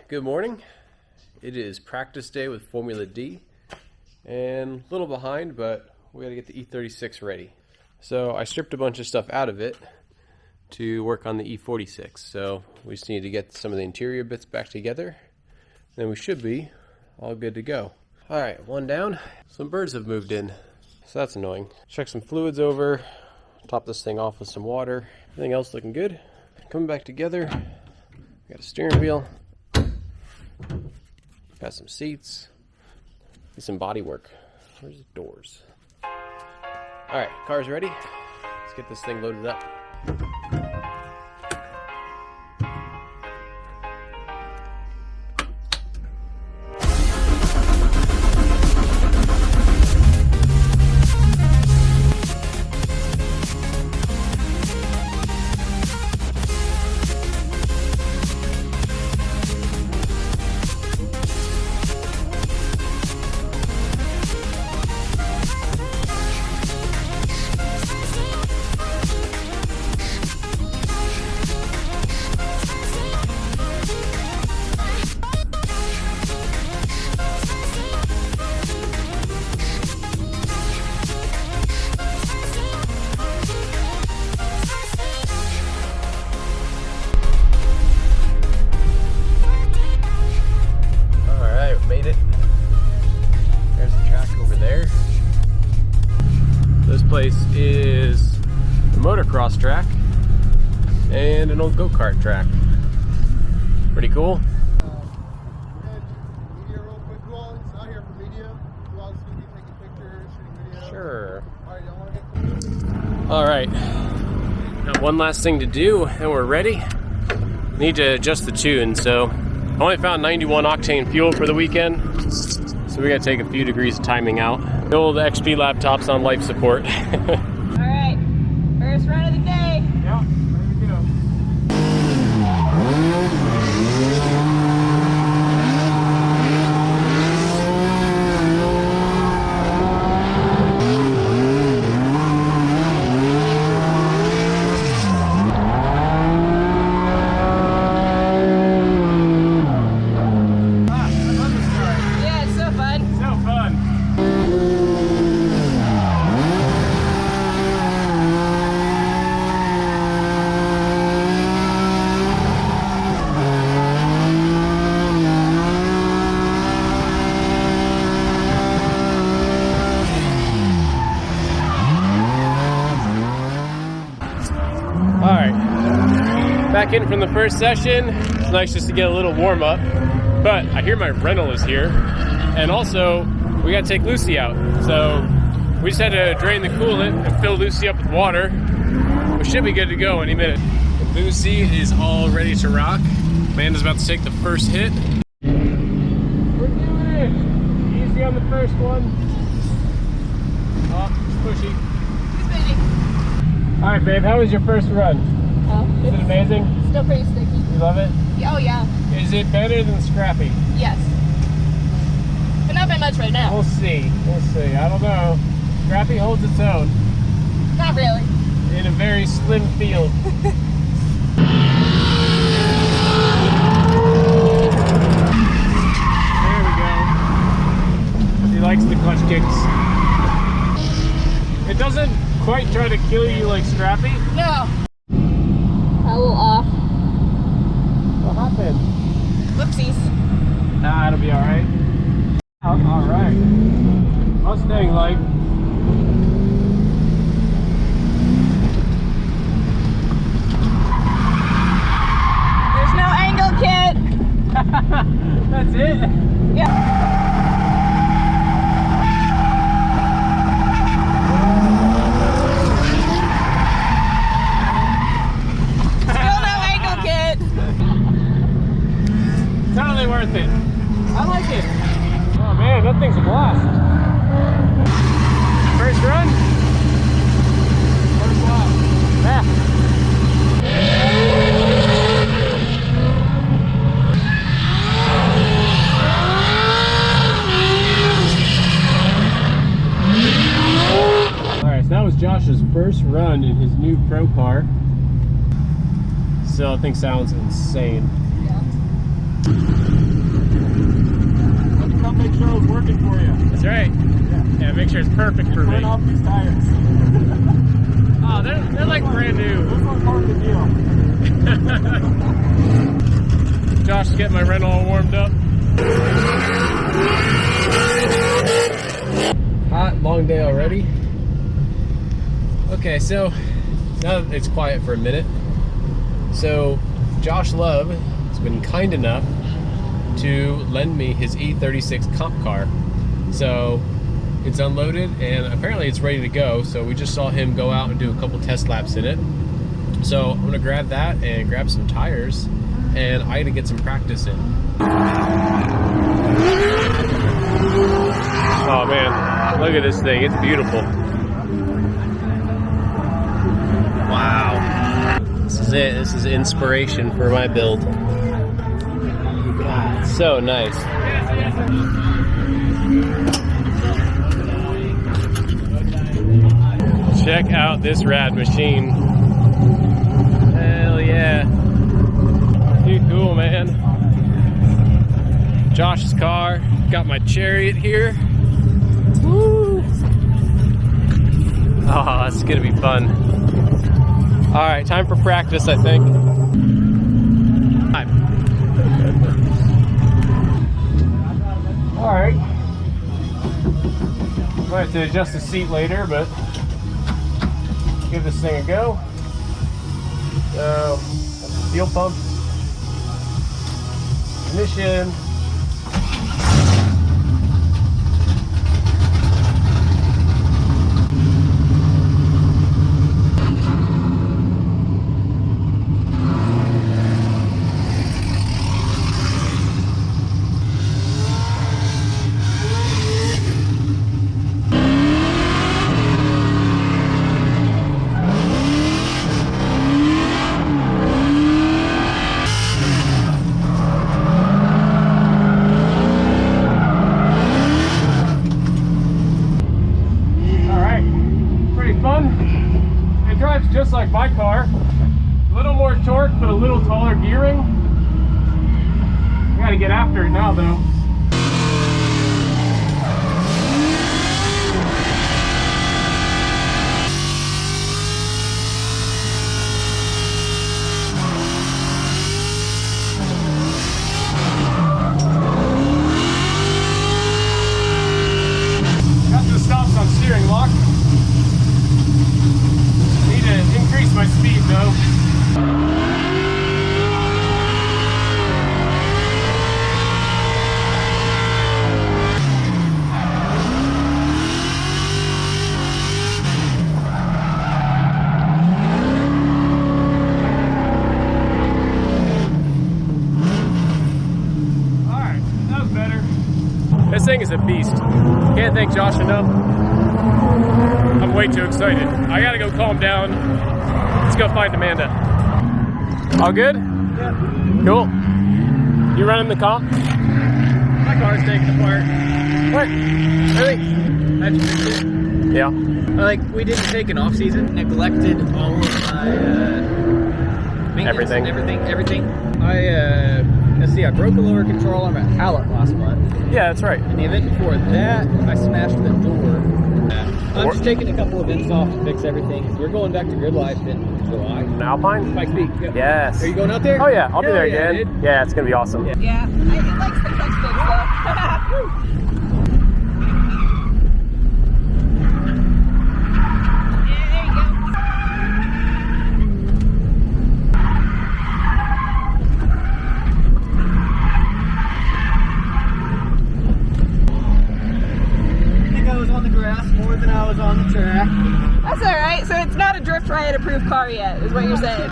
good morning. It is practice day with Formula D, and a little behind, but we got to get the E36 ready. So I stripped a bunch of stuff out of it to work on the E46. So we just need to get some of the interior bits back together, then we should be all good to go. All right, one down. Some birds have moved in, so that's annoying. Check some fluids over, top this thing off with some water. Everything else looking good. Coming back together. Got a steering wheel. Got some seats. Need some body work. Where's the doors? All right, car's ready. Let's get this thing loaded up. Place is a motocross track and an old go-kart track. Pretty cool. Media real quick. Who all is out here for media? Who else is going to be taking pictures, shooting video? Sure. Alright, y'all want to get... Alright. Now one last thing to do and we're ready. Need to adjust the tune, so I only found 91 octane fuel for the weekend. So we gotta take a few degrees of timing out. The old XP laptop's on life support. Alright, first run of the day. Yeah, there we go. Back in from the first session. It's nice just to get a little warm up, but I hear my rental is here, and also we gotta take Lucy out. So we just had to drain the coolant and fill Lucy up with water. We should be good to go any minute. Lucy is all ready to rock. Amanda's about to take the first hit. We're doing it. Easy on the first one. Oh, it's pushy. It's busy. All right, babe, how was your first run? Is it amazing? Still pretty sticky. You love it? Oh yeah. Is it better than Scrappy? Yes. But not by much right now. We'll see. We'll see. I don't know. Scrappy holds its own. Not really. In a very slim field. There we go. He likes the clutch kicks. It doesn't quite try to kill you like Scrappy. No. A little off. What happened? Whoopsies. Nah, it'll be alright. Alright. Mustang life. There's no angle kit. That's it? Yeah. Totally worth it. I like it. Oh man, that thing's a blast. First run? First lap. Alright, so that was Josh's first run in his new Pro car. Still, I think sounds insane. Yeah. make sure it's working for you. That's right. Yeah, make sure it's perfect for me. Burn off these tires. Oh, they're like brand new. This one's part of the deal. Josh is getting my rental all warmed up. Hot, long day already. Okay, so now that it's quiet for a minute, so Josh Love has been kind enough to lend me his E36 comp car. So it's unloaded and apparently it's ready to go. So we just saw him go out and do a couple test laps in it. So I'm gonna grab that and grab some tires, and I gotta get some practice in. Oh man, look at this thing. It's beautiful. Wow. This is it. This is inspiration for my build. God, it's so nice. Check out this rad machine. Hell yeah. Pretty cool, man. Josh's car. Got my Chariot here. Woo. Oh, that's gonna be fun. All right, time for practice, I think. All right. Might have to adjust the seat later, but give this thing a go. So, fuel pump, ignition. Just like my car, a little more torque but a little taller gearing. I gotta get after it now though. Got the stops on steering lock. Increase my speed though. Alright, that was better. This thing is a beast. Can't thank Josh enough. I'm way too excited. I gotta go calm down. Let's go find Amanda. All good? Yeah. Cool. You running the comp? My car's taken apart. What? Really? I just fixed it. Yeah. Like, we didn't take an off season, neglected all of my maintenance and everything. Let's see, I broke a lower control arm at pallet last month. Yeah, that's right. And the event before that, I smashed the door. I'm just taking a couple of vents off to fix everything. We're going back to grid life in July. An Alpine? Spike Peak. Yep. Yes. Are you going out there? Oh yeah, I'll be Hell there yeah, again. dude. Yeah, it's gonna be awesome. Yeah. Yeah, he likes the catch fix though. More than I was on the track. That's all right. So it's not a drift riot approved car yet, is what you're saying.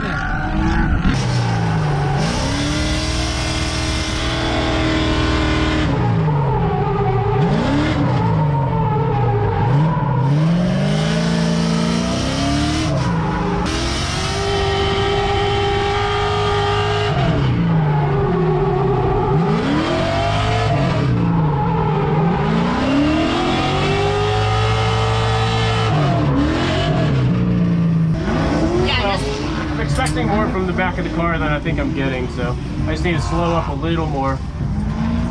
Expecting more from the back of the car than I think I'm getting, so I just need to slow up a little more.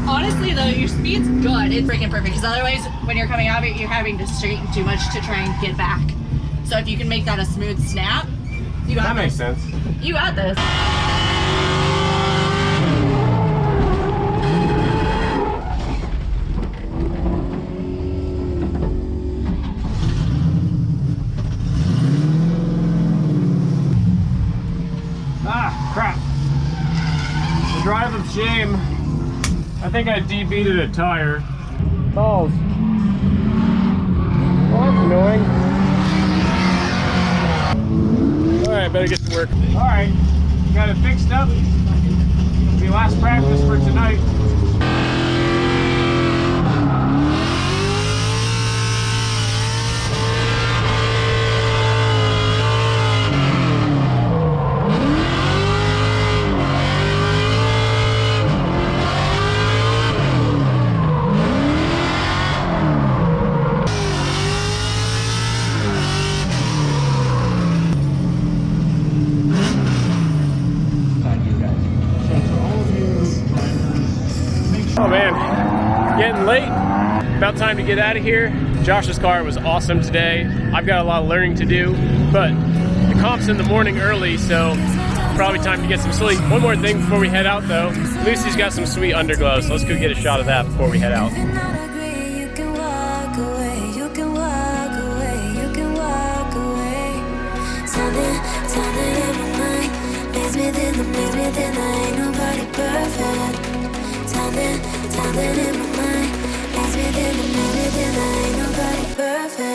Honestly though, your speed's good. It's freaking perfect because otherwise when you're coming out of it, you're having to straighten too much to try and get back. So if you can make that a smooth snap, you got That makes this. sense. You got this. Ah, crap. The drive of shame. I think I debeated a tire. Balls. Well, that's annoying. Alright, better get to work. Alright, got it fixed up. It'll be last practice for tonight. Oh man, getting late. About time to get out of here. Josh's car was awesome today. I've got a lot of learning to do, but the comp's in the morning early, so probably time to get some sleep. One more thing before we head out though. Lucy's got some sweet underglow, so let's go get a shot of that before we head out. Something in my mind, leaves me in the mirror, then I ain't nobody perfect.